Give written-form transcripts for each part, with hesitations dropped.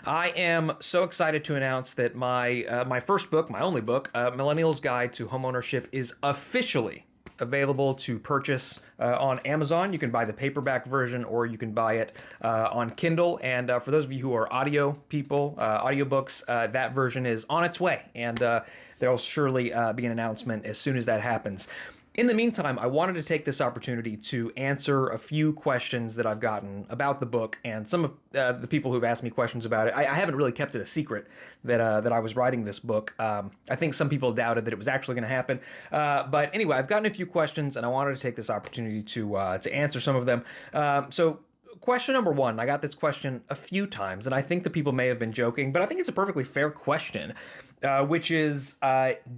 I am so excited to announce that my first book, my only book, Millennial's Guide to Homeownership, is officially available to purchase on Amazon. You can buy the paperback version or you can buy it on Kindle. And for those of you who are audio people, audiobooks, that version is on its way. And there'll surely be an announcement as soon as that happens. In the meantime, I wanted to take this opportunity to answer a few questions that I've gotten about the book, and some of the people who've asked me questions about it. I haven't really kept it a secret that I was writing this book. I think some people doubted that it was actually going to happen. But anyway, I've gotten a few questions, and I wanted to take this opportunity to answer some of them. So question number one, I got this question a few times, and I think the people may have been joking, but I think it's a perfectly fair question, which is,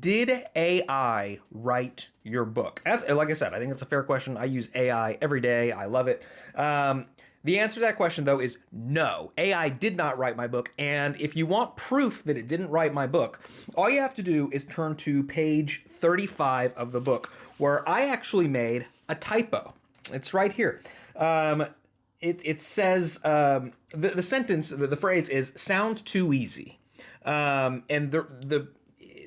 did AI write your book? Like I said, I think it's a fair question. I use AI every day. I love it. The answer to that question, though, is no. AI did not write my book, and if you want proof that it didn't write my book, all you have to do is turn to page 35 of the book, where I actually made a typo. It's right here. It says, the sentence, the phrase is, sounds too easy. And the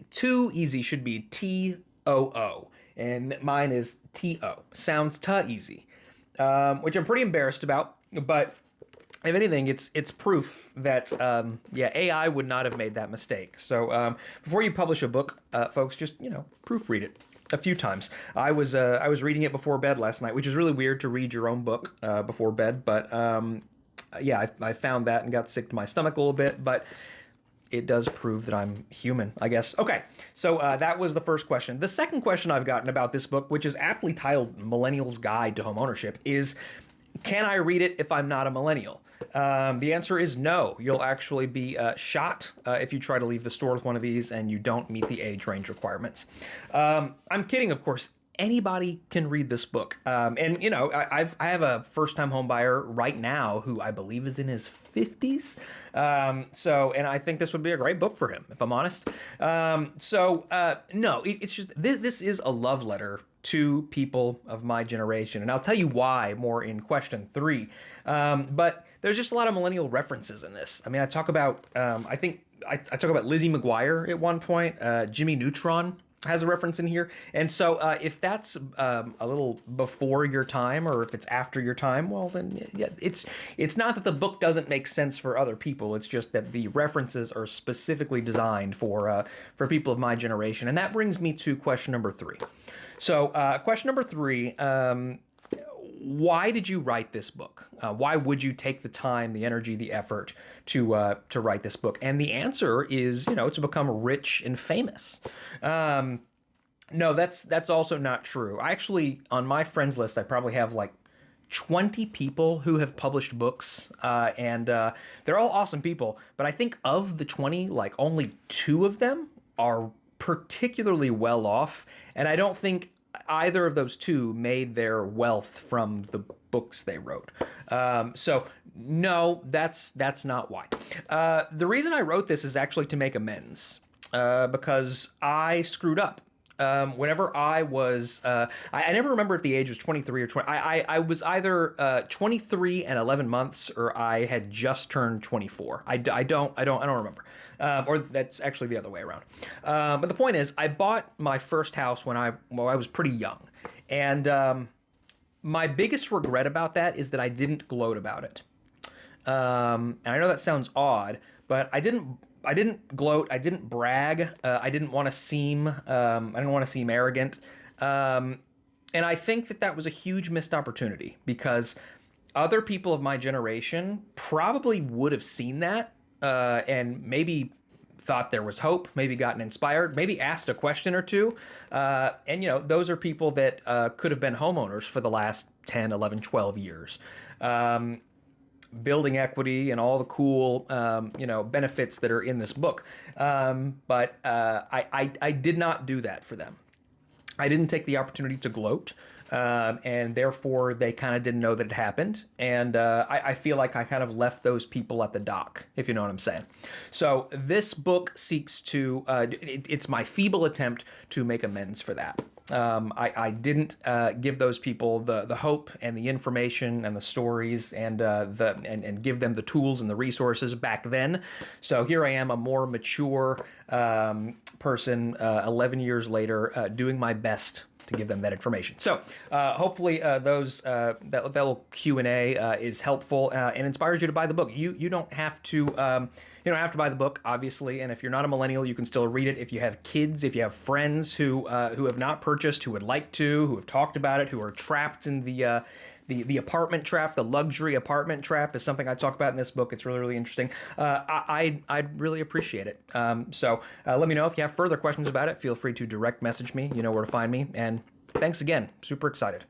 too easy should be T-O-O. And mine is T-O. Sounds easy. Which I'm pretty embarrassed about. But if anything, it's proof that, AI would not have made that mistake. So before you publish a book, folks, just, proofread it a few times. I was reading it before bed last night, which is really weird to read your own book before bed. But I found that and got sick to my stomach a little bit. But it does prove that I'm human, I guess. Okay, so that was the first question. The second question I've gotten about this book, which is aptly titled Millennial's Guide to Homeownership, is, can I read it if I'm not a millennial? The answer is no. You'll actually be shot if you try to leave the store with one of these and you don't meet the age range requirements. I'm kidding, of course. Anybody can read this book. And, I have a first-time home buyer right now who I believe is in his 50s. And I think this would be a great book for him, if I'm honest. No, it's just, this is a love letter to people of my generation. And I'll tell you why more in question 3. But there's just a lot of millennial references in this. I mean, I talk about, I talk about Lizzie McGuire at one point, Jimmy Neutron has a reference in here. And so if that's a little before your time or if it's after your time, well, then yeah, it's not that the book doesn't make sense for other people. It's just that the references are specifically designed for people of my generation. And that brings me to question number 3. So question number 3, why did you write this book? Why would you take the time, the energy, the effort to write this book? And the answer is, to become rich and famous. No, that's also not true. I actually, on my friends list, I probably have like 20 people who have published books, and they're all awesome people. But I think of the 20, like only 2 of them are particularly well off, and I don't think either of those 2 made their wealth from the books they wrote. So no, that's not why. The reason I wrote this is actually to make amends, because I screwed up. Whenever I was, I never remember if the age was 23 or 20. I was either 23 and 11 months, or I had just turned 24. I don't remember. Or that's actually the other way around. But the point is, I bought my first house when I was pretty young, and my biggest regret about that is that I didn't gloat about it. And I know that sounds odd, but I didn't gloat. I didn't brag. I didn't want to seem arrogant. And I think that was a huge missed opportunity, because other people of my generation probably would have seen that and maybe thought there was hope, maybe gotten inspired, maybe asked a question or 2. And those are people that could have been homeowners for the last 10, 11, 12 years. Building equity and all the cool, benefits that are in this book. But I did not do that for them. I didn't take the opportunity to gloat, and therefore they kind of didn't know that it happened. And I feel like I kind of left those people at the dock, if you know what I'm saying. So this book seeks to, it's my feeble attempt to make amends for that. I didn't give those people the hope and the information and the stories and give them the tools and the resources back then. So here I am, a more mature person, 11 years later, doing my best to give them that information. So hopefully that little Q&A is helpful and inspires you to buy the book. You don't have to buy the book, obviously, and if you're not a millennial, you can still read it. If you have kids, if you have friends who have not purchased, who would like to, who have talked about it, who are trapped in the apartment trap, the luxury apartment trap is something I talk about in this book. It's really, really interesting. I'd really appreciate it. So let me know if you have further questions about it. Feel free to direct message me. You know where to find me. And thanks again. Super excited.